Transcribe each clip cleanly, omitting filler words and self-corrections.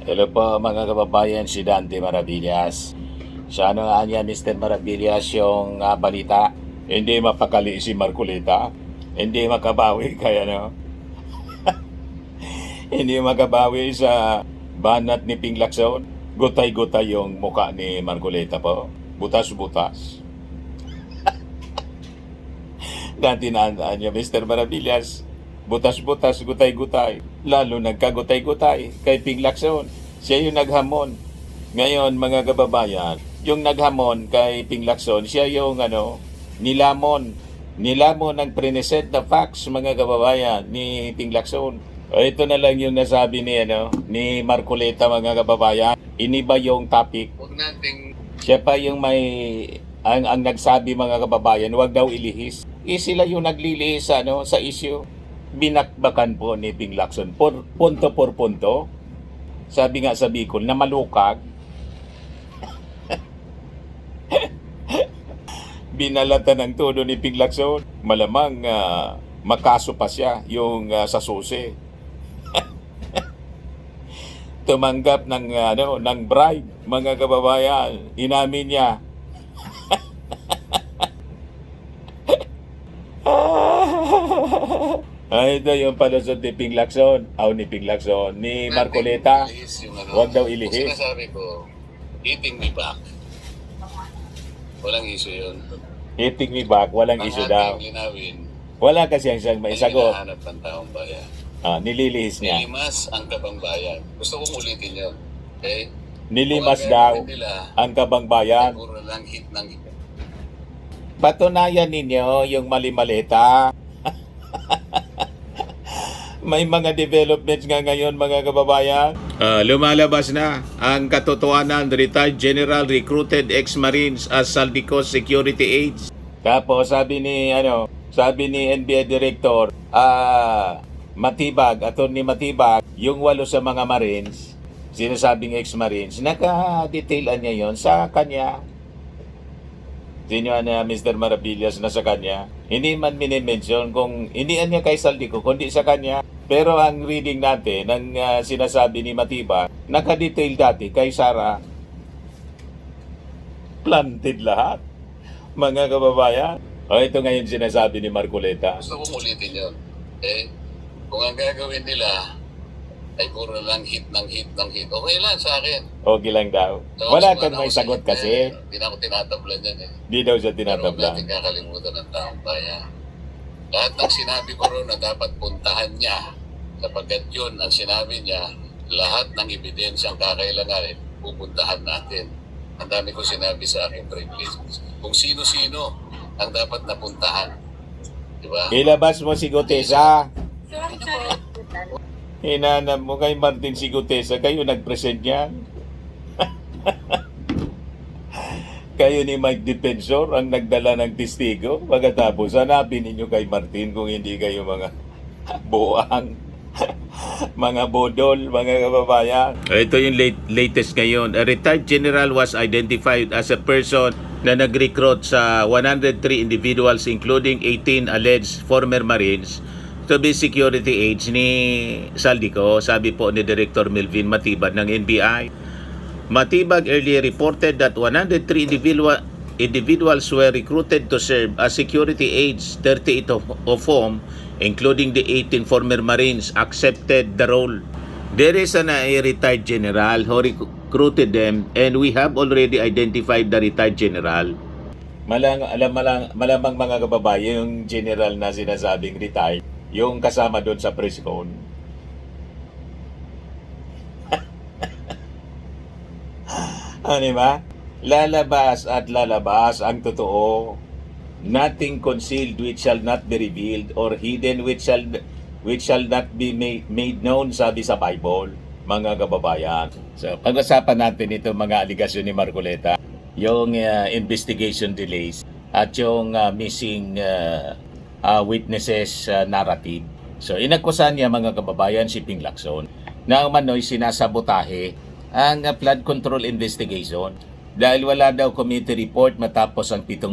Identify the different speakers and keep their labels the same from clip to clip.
Speaker 1: Hello po mga kababayan, si Dante Maravillas. Sa ano nga niya Mr. Maravillas yung balita, hindi mapakali si Marcoleta, hindi makabawi kaya no, hindi makabawi sa banat ni Ping Lacson. Gutay-gutay yung muka ni Marcoleta po, butas-butas. Dati naandaan niya Mr. Maravillas, butas-butas, gutay-gutay. Lalo nagkagutay-gutay kay Ping Lacson. Siya yung naghamon. Ngayon mga kababayan, yung naghamon kay Ping Lacson, siya yung nilamon. Nilamon ang preset na facts mga kababayan ni Ping Lacson. O ito na lang yung nasabi ni Marcoleta mga kababayan. Iniba yung topic.
Speaker 2: Huwag nating
Speaker 1: Siya pa yung ang nagsabi mga kababayan, huwag daw ilihis. Sila yung naglilihis sa issue. Binakbakan po ni Ping Lacson punto por punto. Sabi nga sa Bicol na malukag. Binalatan ng todo ni Ping Lacson. Malamang makaso pa siya yung sa susi. Tumanggap ng bribe mga kababayan. Inamin niya. Ito yung palusot ni Ping Lacson. Ni Ping Lacson. Ni Marcoleta.
Speaker 2: ilihis yung
Speaker 1: Huwag daw
Speaker 2: Kung
Speaker 1: ilihis.
Speaker 2: sinasabi ko, eating me back. Walang issue yun.
Speaker 1: Hitting me back. Walang
Speaker 2: Ang
Speaker 1: issue daw.
Speaker 2: ating linawin,
Speaker 1: Wala kasi siyang may
Speaker 2: ay
Speaker 1: sagot.
Speaker 2: hinahanap ng taong bayan.
Speaker 1: Nililihis niya.
Speaker 2: Nilimas ang kabang bayan. Gusto kong ulitin yun. Okay?
Speaker 1: Nilimas
Speaker 2: Kung ang
Speaker 1: daw
Speaker 2: gagawin nila,
Speaker 1: ang kabang bayan.
Speaker 2: puro lang hit ng hit.
Speaker 1: Patunayan ninyo yung mali-malita. May mga developments nga ngayon mga kababayan. Lumalabas na ang katotohanan, retired general recruited ex-marines as Saldico security aides. Tapos sabi ni NBI director, Matibag, Attorney Matibag, yung 8 sa mga marines, sinasabing ex-marines, naka-detailan niya yon sa kanya. Sino Mr. Maravillas na sa kanya. Hindi man minimension kung hindi niya kay Saldico, kundi sa kanya. Pero ang reading natin, ng sinasabi ni Matiba, naka-detail dati kay Sara. Planted lahat. Mga kababayan. Ito ngayon sinasabi ni Marcoleta.
Speaker 2: Gusto kong ulitin yun. Okay? Kung ang gagawin nila, ay puro lang hit ng hit ng hit. Okay lang sa akin.
Speaker 1: Okay lang daw.
Speaker 2: So,
Speaker 1: Wala
Speaker 2: sumama
Speaker 1: kang may
Speaker 2: ako sa
Speaker 1: sagot
Speaker 2: hit na
Speaker 1: kasi.
Speaker 2: yan. Hindi na ako tinatablan yan eh.
Speaker 1: Di daw siya
Speaker 2: Pero huwag
Speaker 1: tinatabla.
Speaker 2: natin kakalimutan ng taong bayan. Lahat ng sinabi ko ron na dapat puntahan niya, sapagkat yun ang sinabi niya, lahat ng ebidensyang kakailanganin, pupuntahan natin. Ang dami ko sinabi sa aking privilege. Kung sino-sino ang dapat napuntahan. Di ba?
Speaker 1: Ilabas mo si Gutesa. Hinanap mo kay Martin si Gutesa. Kayo nag-present yan. Kayo ni Mike Defensor ang nagdala ng testigo. Pagkatapos, hanapin ninyo kay Martin kung hindi kayo mga buang, mga bodol, mga kababayan. Ito yung latest ngayon. A retired general was identified as a person na nag-recruit sa 103 individuals including 18 alleged former Marines to be security aides ni Saldico, sabi po ni Director Melvin Matibag ng NBI. Matibag earlier reported that 103 individuals were recruited to serve as security aides, 38 of whom, including the 18 former Marines, accepted the role. There is a retired general who recruited them and we have already identified the retired general. Malamang mga kababayan, yung general na sinasabing retired, yung kasama doon sa press con. Ba? Lalabas at lalabas ang totoo. Nothing concealed which shall not be revealed, or hidden which shall not be made known, sabi sa Bible, mga kababayan. So, pag-usapan natin ito mga aligasyon ni Marcoleta, yung investigation delays at yung missing witnesses narrative. So, inakusan niya mga kababayan si Ping Lacson na umano'y sinasabotahe ang flood control investigation dahil wala daw committee report matapos ang 7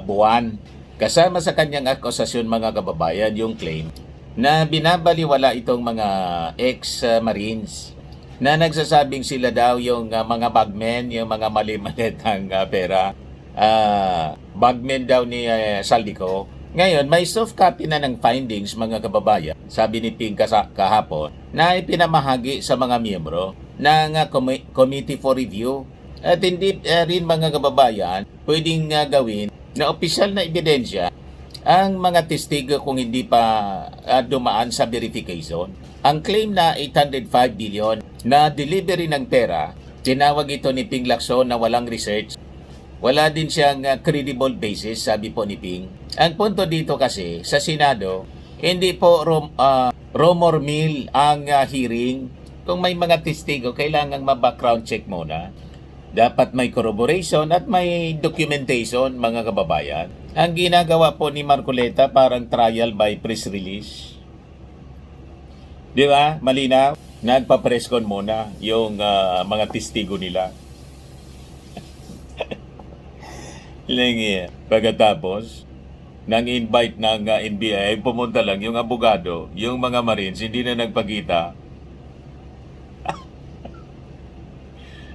Speaker 1: buwan. Kasama sa kanyang akusasyon mga kababayan yung claim na binabaliwala itong mga ex-marines na nagsasabing sila daw yung mga bagmen, yung mga mali-malitang pera. Bagmen daw ni Saldico. Ngayon, may soft copy na ng findings mga kababayan, sabi ni Ping kahapon, na ipinamahagi sa mga miyembro ng Committee for Review. At hindi rin mga kababayan pwedeng gawin na opisyal na ebidensya ang mga testigo kung hindi pa dumaan sa verification. Ang claim na 805 billion na delivery ng pera, tinawag ito ni Ping Lacson na walang research. Wala din siyang credible basis, sabi po ni Ping. Ang punto dito kasi, sa Senado, hindi po rumor mill ang hearing. Kung may mga testigo, kailangang ma-background check muna. Dapat may corroboration at may documentation, mga kababayan. Ang ginagawa po ni Marcoleta parang trial by press release. Di ba? Malinaw? Nagpa-press con muna yung mga testigo nila. Pagkatapos, nang invite ng NBI, pumunta lang yung abogado, yung mga Marines, hindi na nagpakita.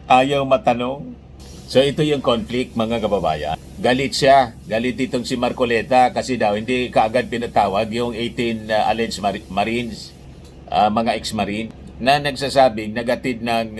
Speaker 1: Ayaw matanong. So ito yung conflict, mga kababayan. Galit siya. Galit itong si Marcoleta kasi daw hindi kaagad pinatawag yung 18 alleged Marines, mga ex-Marine, na nagsasabing nagatid ng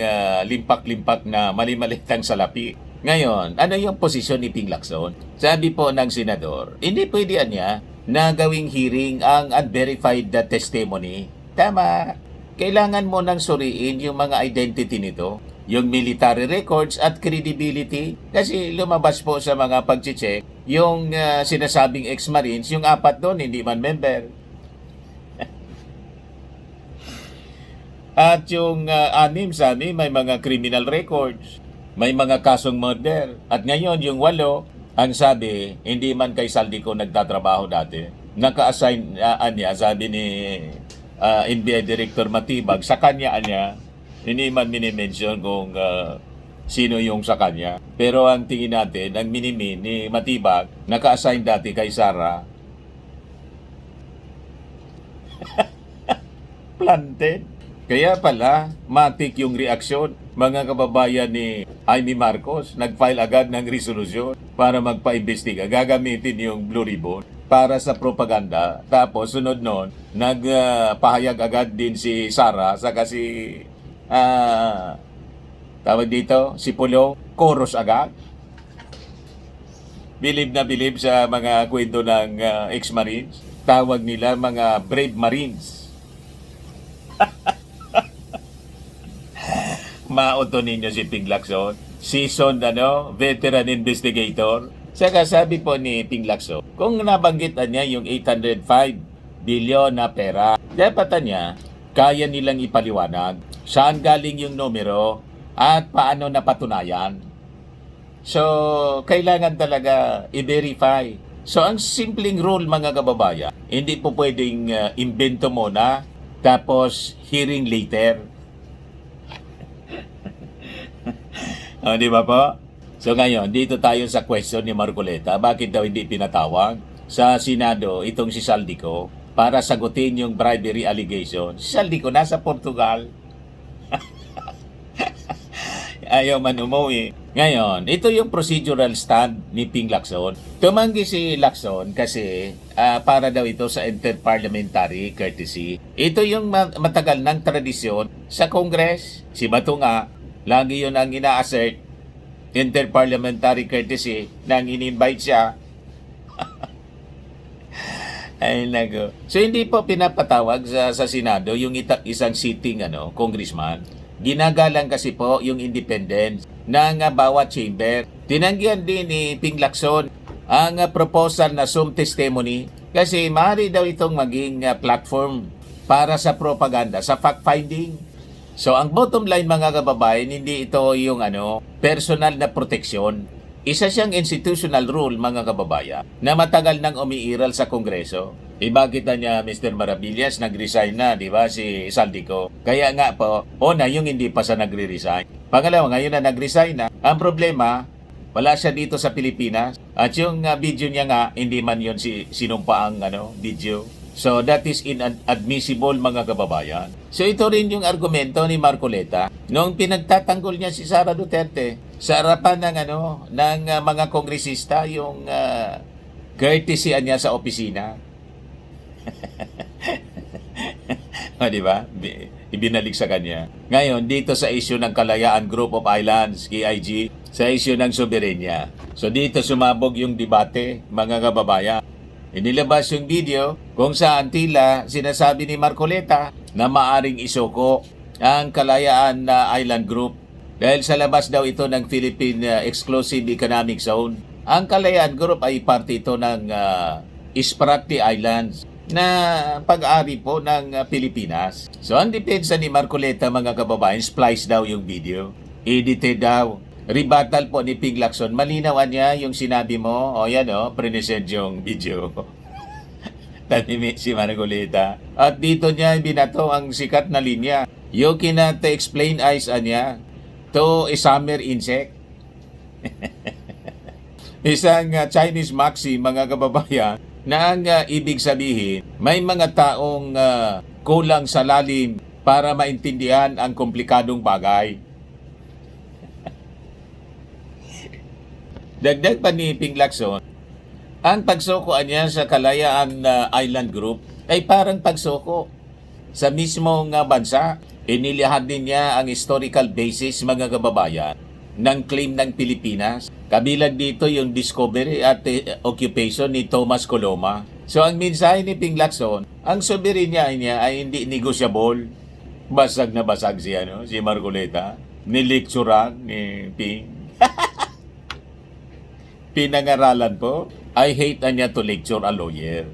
Speaker 1: limpak-limpak na mali-malitang salapi. Ngayon, ano yung posisyon ni Ping Lacson? Sabi po ng senador, hindi pwede niya na gawing hearing ang unverified testimony. Tama. Kailangan mo nang suriin yung mga identity nito, yung military records at credibility. Kasi lumabas po sa mga pag-check, yung sinasabing ex-Marines, yung 4 doon, hindi man member. At yung 6 sabi, may mga criminal records. May mga kasong murder. At ngayon, yung 8, ang sabi, hindi man kay Saldico nagtatrabaho dati. Naka-assign niya, sabi ni NBI Director Matibag, sa kanya niya, hindi man minimension kung sino yung sa kanya. Pero ang tingin natin, ang minimin ni Matibag, naka-assign dati kay Sara. Planted. Kaya pala, matik yung reaksyon. Mga kababayan ni Jaime Marcos, nag-file agad ng resolusyon para magpa-imbestiga. Gagamitin yung Blue Ribbon para sa propaganda. Tapos sunod nun, nagpahayag agad din si Sara, saka si tawag dito, si Pulong, chorus agad. Bilib na bilib sa mga kwento ng ex-Marines. Tawag nila mga brave Marines. Mauto ninyo si Ping Lacson, seasoned veteran investigator. Saka sabi po ni Ping Lacson, kung nabanggitan niya yung 805 billion na pera, dapat niya kaya nilang ipaliwanag saan galing yung numero at paano napatunayan. So, kailangan talaga i-verify. So, ang simpleng rule mga kababayan, hindi po pwedeng invento muna tapos hearing later. Di ba po? So ngayon, dito tayo sa question ni Marcoleta. Bakit daw hindi pinatawag sa Senado itong si Saldico para sagutin yung bribery allegation? Si Saldico nasa Portugal. Ayaw man umuwi. Ngayon, ito yung procedural stand ni Ping Lacson. Tumanggi si Lacson kasi para daw ito sa interparliamentary courtesy. Ito yung matagal ng tradisyon sa Congress. Si Bato nga, lagi yun ang ina-assert, interparliamentary courtesy, nang in-invite siya. Ay, nago. So, hindi po pinapatawag sa Senado yung isang sitting congressman. Ginagalang kasi po yung independence ng bawat chamber. Tinanggihan din ni Ping Lacson ang proposal na Zoom testimony kasi maaari daw itong maging platform para sa propaganda, sa fact-finding. So, ang bottom line mga kababayan, hindi ito yung personal na proteksyon. Isa siyang institutional rule mga kababayan na matagal nang umiiral sa Kongreso. Bakit niya Mr. Maravillas nag-resign na, di ba, si Saldico? Kaya nga po, una yung hindi pa siya nagre-resign. Pangalawa, ngayon na nag-resign na. Ang problema, wala siya dito sa Pilipinas. At yung video niya nga, hindi man yun sinumpaang video. So that is inadmissible mga kababayan. So ito rin yung argumento ni Marcoleta noong pinagtatanggol niya si Sara Duterte sa harapan ng mga kongresista, yung courtesy niya sa opisina. O, di ba? Ibinalik sa kanya. Ngayon, dito sa issue ng Kalayaan Group of Islands, KIG, sa issue ng soberenya. So dito sumabog yung debate, mga kababayan. Inilabas yung video kung saan tila sinasabi ni Marcoleta na maaring isuko ang Kalayaan Island Group dahil sa labas daw ito ng Philippine Exclusive Economic Zone. Ang Kalayaan Group ay parte ito ng Spratly Islands na pag-ari po ng Pilipinas. So ang depensa ni Marcoleta, mga kababayan, splice daw yung video. Edited daw. Rebuttal po ni Ping Lacson. Malinawan niya yung sinabi mo. O yan present yung video. Tanimi si Marcoleta. At dito niya binato ang sikat na linya. You cannot explain eyes niya to a summer insect. Isang Chinese maxim, mga kababayan, na ang ibig sabihin, may mga taong kulang sa lalim para maintindihan ang komplikadong bagay. Dagdag pa ni Ping Lacson, ang pagsukoan niya sa Kalayaan Island Group ay parang pagsuko sa mismong bansa. Inilihad din niya ang historical basis, mga kababayan, ng claim ng Pilipinas. Kabilang dito yung discovery at occupation ni Thomas Coloma. So ang mensahe ni Ping Lacson, ang soberenya niya ay hindi negotiable. Basag na basag siya, si Marcoleta. Nilecturan ni Ping. Pinangaralan po, I hate niya to lecture a lawyer.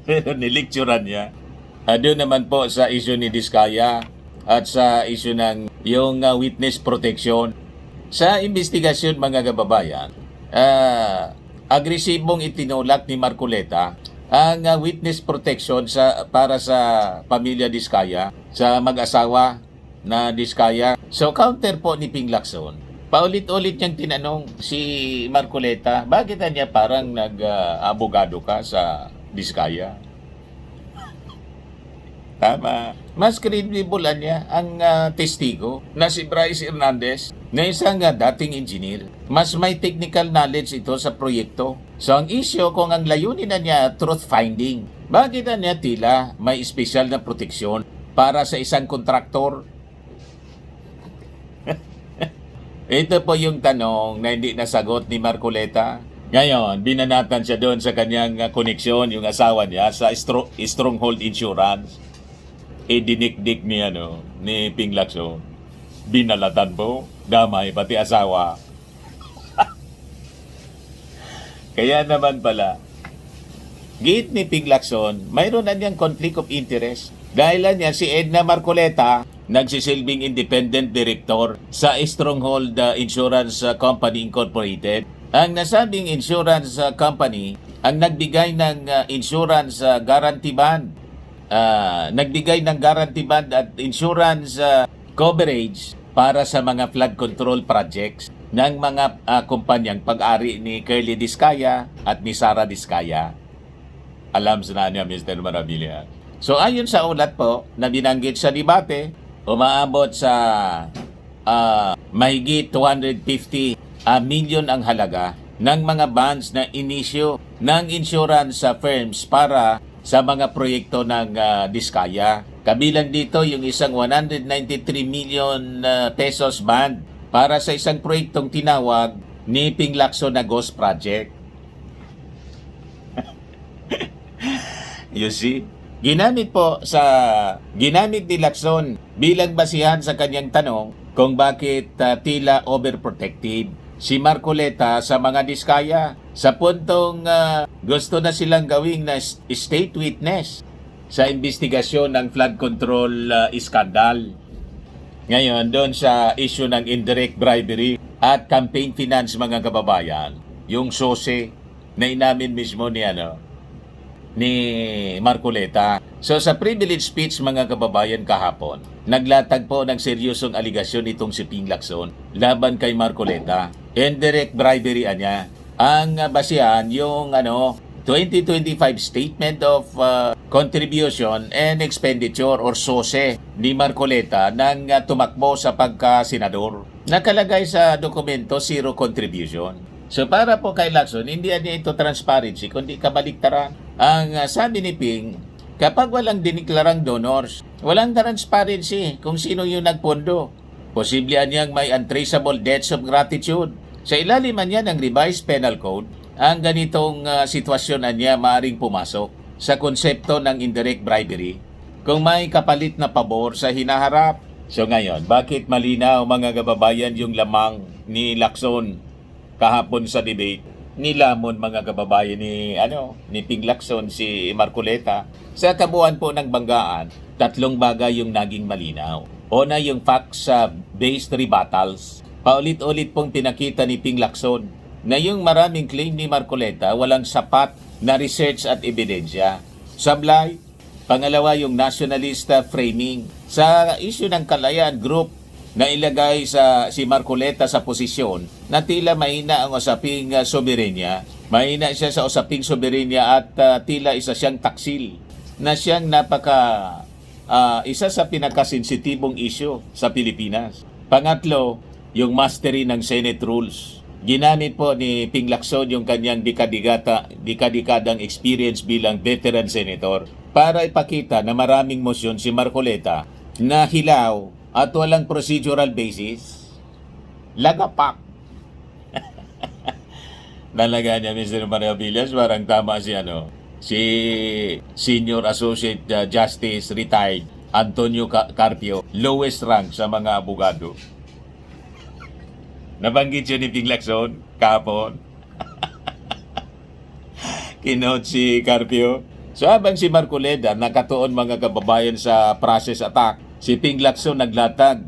Speaker 1: Pero nilecturan niya. Doon naman po sa issue ni Diskaya at sa issue ng yung witness protection. Sa investigasyon, mga kababayan, agresibong itinulak ni Marcoleta ang witness protection para sa pamilya Diskaya, sa mag-asawa na Diskaya. So counter po ni Ping Lacson, paulit-ulit niyang tinanong si Marcoleta, bakit niya parang nag-abogado ka sa Diskaya? Tama. Mas credible niya ang testigo na si Bryce Hernandez na isang dating engineer. Mas may technical knowledge ito sa proyekto. So ang issue kung ang layunin na niya truth finding, bakit niya tila may espesyal na proteksyon para sa isang kontraktor? Ito po yung tanong na hindi nasagot ni Marcoleta. Ngayon, binanatan siya doon sa kanyang koneksyon, yung asawa niya sa Stronghold Insurance. Dinikdik ni Ping Lacson. Binalatan po, damay, pati asawa. Kaya naman pala, gate ni Ping Lacson, mayroon na niyang conflict of interest. Dahil niya si Edna Marcoleta, nagsisilbing independent director sa Stronghold Insurance Company Incorporated. Ang nasabing insurance company ang nagbigay ng insurance guarantee bond. Nagbigay ng guarantee bond at insurance coverage para sa mga flood control projects ng mga kumpanyang pag-ari ni Curly Diskaya at ni Sara Diskaya. Alam sa niya, Mr. Maravilla. So ayon sa ulat po na binanggit sa debate, umaabot sa mahigit 250 million ang halaga ng mga bonds na inisyu ng insurance firms para sa mga proyekto ng Diskaya. Kabilang dito yung isang 193 million pesos bond para sa isang proyektong tinawag ni Ping Lacson na Ghost Project. You see? Ginamit ni Lacson bilang basihan sa kanyang tanong kung bakit tila overprotective si Marcoleta sa mga Diskaya sa puntong gusto na silang gawing na state witness sa investigasyon ng flood control scandal. Ngayon, doon sa issue ng indirect bribery at campaign finance, mga kababayan, yung sose na inamin mismo ni Marcoleta. So sa privilege speech, mga kababayan, kahapon, naglatag po ng seryosong aligasyon itong si Ping Lacson laban kay Marcoleta. Indirect bribery niya ang basihan yung 2025 Statement of Contribution and Expenditure or SOSE ni Marcoleta nang tumakbo sa pagka-senador. Nakalagay sa dokumento zero contribution. So para po kay Lacson, hindi niya ito transparency kundi kabaliktaran. Ang sabi ni Ping, kapag walang diniklarang donors, walang transparency kung sino yung nagpondo. Posible niyang may untraceable debts of gratitude. Sa ilalim niya ng revised penal code, ang ganitong sitwasyon niya maaring pumasok sa konsepto ng indirect bribery kung may kapalit na pabor sa hinaharap. So ngayon, bakit malinaw mga kababayan yung lamang ni Lacson kahapon sa debate? Nilamon mga kababayan ni Ping Lacson si Marcoleta. Sa kabuuan po ng banggaan, tatlong bagay yung naging malinaw. Una yung facts-based rebuttals. Paulit-ulit pong pinakita ni Ping Lacson na yung maraming claim ni Marcoleta walang sapat na research at ebidensya. Sablay, pangalawa yung nationalista framing. Sa issue ng Kalayaan Group na ilagay si Marcoleta sa posisyon na tila mahina ang usaping soberenya, mahina siya sa usaping soberenya at tila isa siyang taksil na siyang isa sa pinakasensitibong issue sa Pilipinas. Pangatlo, yung mastery ng Senate rules. Ginamit po ni Ping Lacson yung kanyang dekadikadang experience bilang veteran senator para ipakita na maraming motion si Marcoleta na hilaw at walang procedural basis. Lagapak. Nalaga niya Mr. Mario Villas, parang tama si Senior Associate Justice retired Antonio Carpio, lowest rank sa mga abogado. Nabanggit siya ni Ping Lacson kahapon. Kinote si Carpio. So habang si Marcoleta nakatuon mga kababayan sa process attack, si Ping Lacson naglatag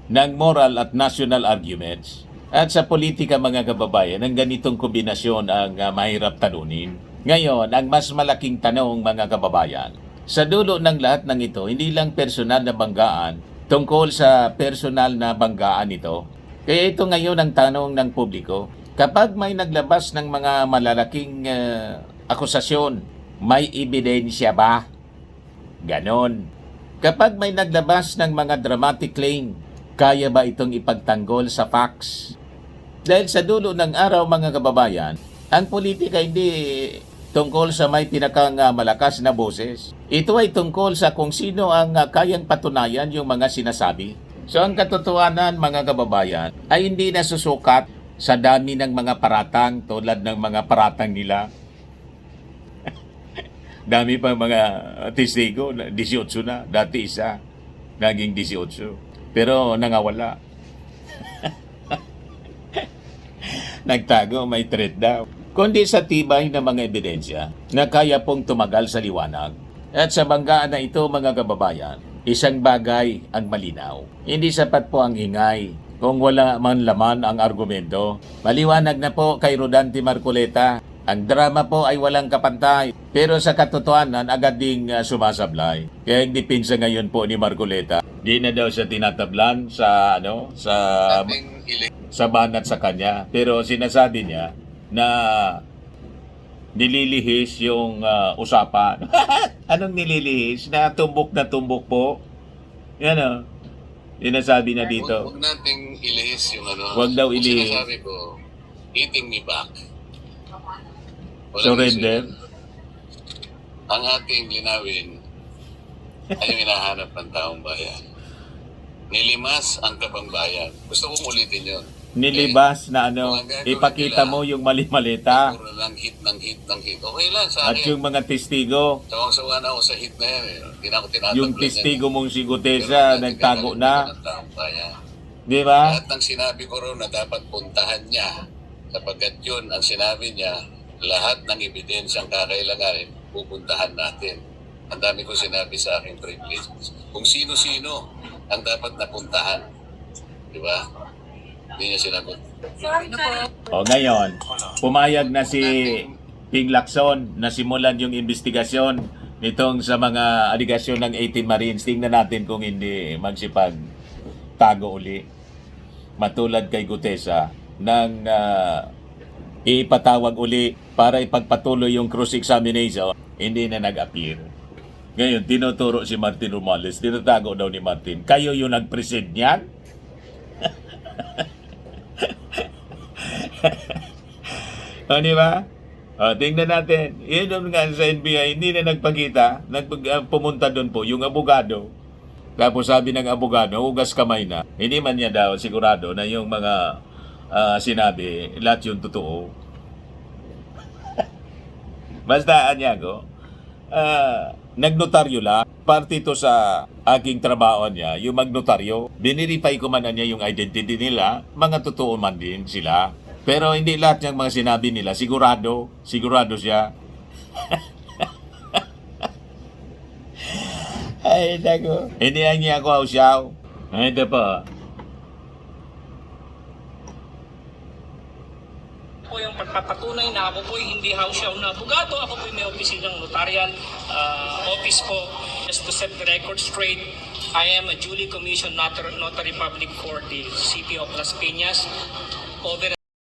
Speaker 1: ng moral at national arguments. At sa politika mga kababayan, ang ganitong kombinasyon ang mahirap talunin. Ngayon, ang mas malaking tanong mga kababayan, sa dulo ng lahat ng ito, hindi lang personal na banggaan tungkol sa personal na banggaan ito. Kaya ito ngayon ang tanong ng publiko. Kapag may naglabas ng mga malalaking akusasyon, may ebidensya ba? Ganon. Kapag may naglabas ng mga dramatic claim, kaya ba itong ipagtanggol sa facts? Dahil sa dulo ng araw mga kababayan, ang politika hindi tungkol sa may pinakang malakas na boses. Ito ay tungkol sa kung sino ang kayang patunayan yung mga sinasabi. So ang katotohanan mga kababayan ay hindi nasusukat sa dami ng mga paratang tulad ng mga paratang nila. Dami pa mga testigo, 18 na, dati isa, naging 18. Pero nangawala. Nagtago, may threat daw. Kundi sa tibay ng mga ebidensya na kaya pong tumagal sa liwanag. At sa banggaan na ito mga kababayan, isang bagay ang malinaw. Hindi sapat po ang ingay kung wala man laman ang argumento. Maliwanag na po kay Rodante Marcoleta. Ang drama po ay walang kapantay. Pero sa katotohanan, agad ding sumasablay. Kaya hindi pinsa ngayon po ni Marcoleta. Di na daw siya tinatablan sa banat sa kanya. Pero sinasabi niya na nililihis yung usapan. Anong nililihis? Na tumbok po. Yan o. Sinasabi na dito.
Speaker 2: Huwag nating ilihis yung
Speaker 1: Huwag daw ilihis.
Speaker 2: Sinasabi ko, eating me back.
Speaker 1: Surrender.
Speaker 2: Ang ating linawin ay yung hinahanap ng taong bayan. Nilimas ang kabangbayan. Gusto kong ulitin yun.
Speaker 1: Nilibas na ipakita mo yung mali-malita.
Speaker 2: Puro lang hit. Okay lang sa
Speaker 1: At
Speaker 2: akin.
Speaker 1: yung mga testigo.
Speaker 2: Sawang-sawa na ako sa hit na yan. Hindi na ako tinatablan
Speaker 1: Yung
Speaker 2: yan.
Speaker 1: testigo mong si Gutesa, nagtago na. Di ba?
Speaker 2: Lahat ng sinabi ko rin na dapat puntahan niya, sapagkat yun ang sinabi niya, lahat ng ebidensyang kakailanganin, pupuntahan natin. Ang dami ko sinabi sa aking privilege. Kung sino-sino ang dapat napuntahan. Di ba? Hindi niya sinagot.
Speaker 1: O ngayon, pumayag na si Ping Lacson na simulan yung investigasyon nitong sa mga aligasyon ng 18 Marines. Tingnan natin kung hindi magsipag tago uli. Matulad kay Gutesa ng ipatawag uli para ipagpatuloy yung cross-examination, hindi na nag-appear. Ngayon, tinuturo si Martin Romales, tinatago daw ni Martin, kayo yung nag-present niyan? O, di ba? O, tingnan natin. Yun yung nga sa NBI, hindi na nagpakita, pumunta doon po, yung abogado. Tapos sabi ng abogado, hugas kamay na. Hindi man niya daw sigurado na yung mga sinabi, lahat yung totoo. Basta, Anyago, nagnotaryo lang. Parte ito sa aking trabaho niya, yung magnotaryo. Binirify ko man na niya yung identity nila, mga totoo man din sila. Pero hindi lahat ng mga sinabi nila, sigurado siya. Ay, naku. Hindi ang niya ako hausyaw. Ay, ito pa.
Speaker 3: Po yung pagpapatunay na ako po'y hindi hausyaw na abogado, ako po'y may opisinang notarial office po. Just to set the record straight, I am a duly commissioned notary public for the City of Las Piñas. Over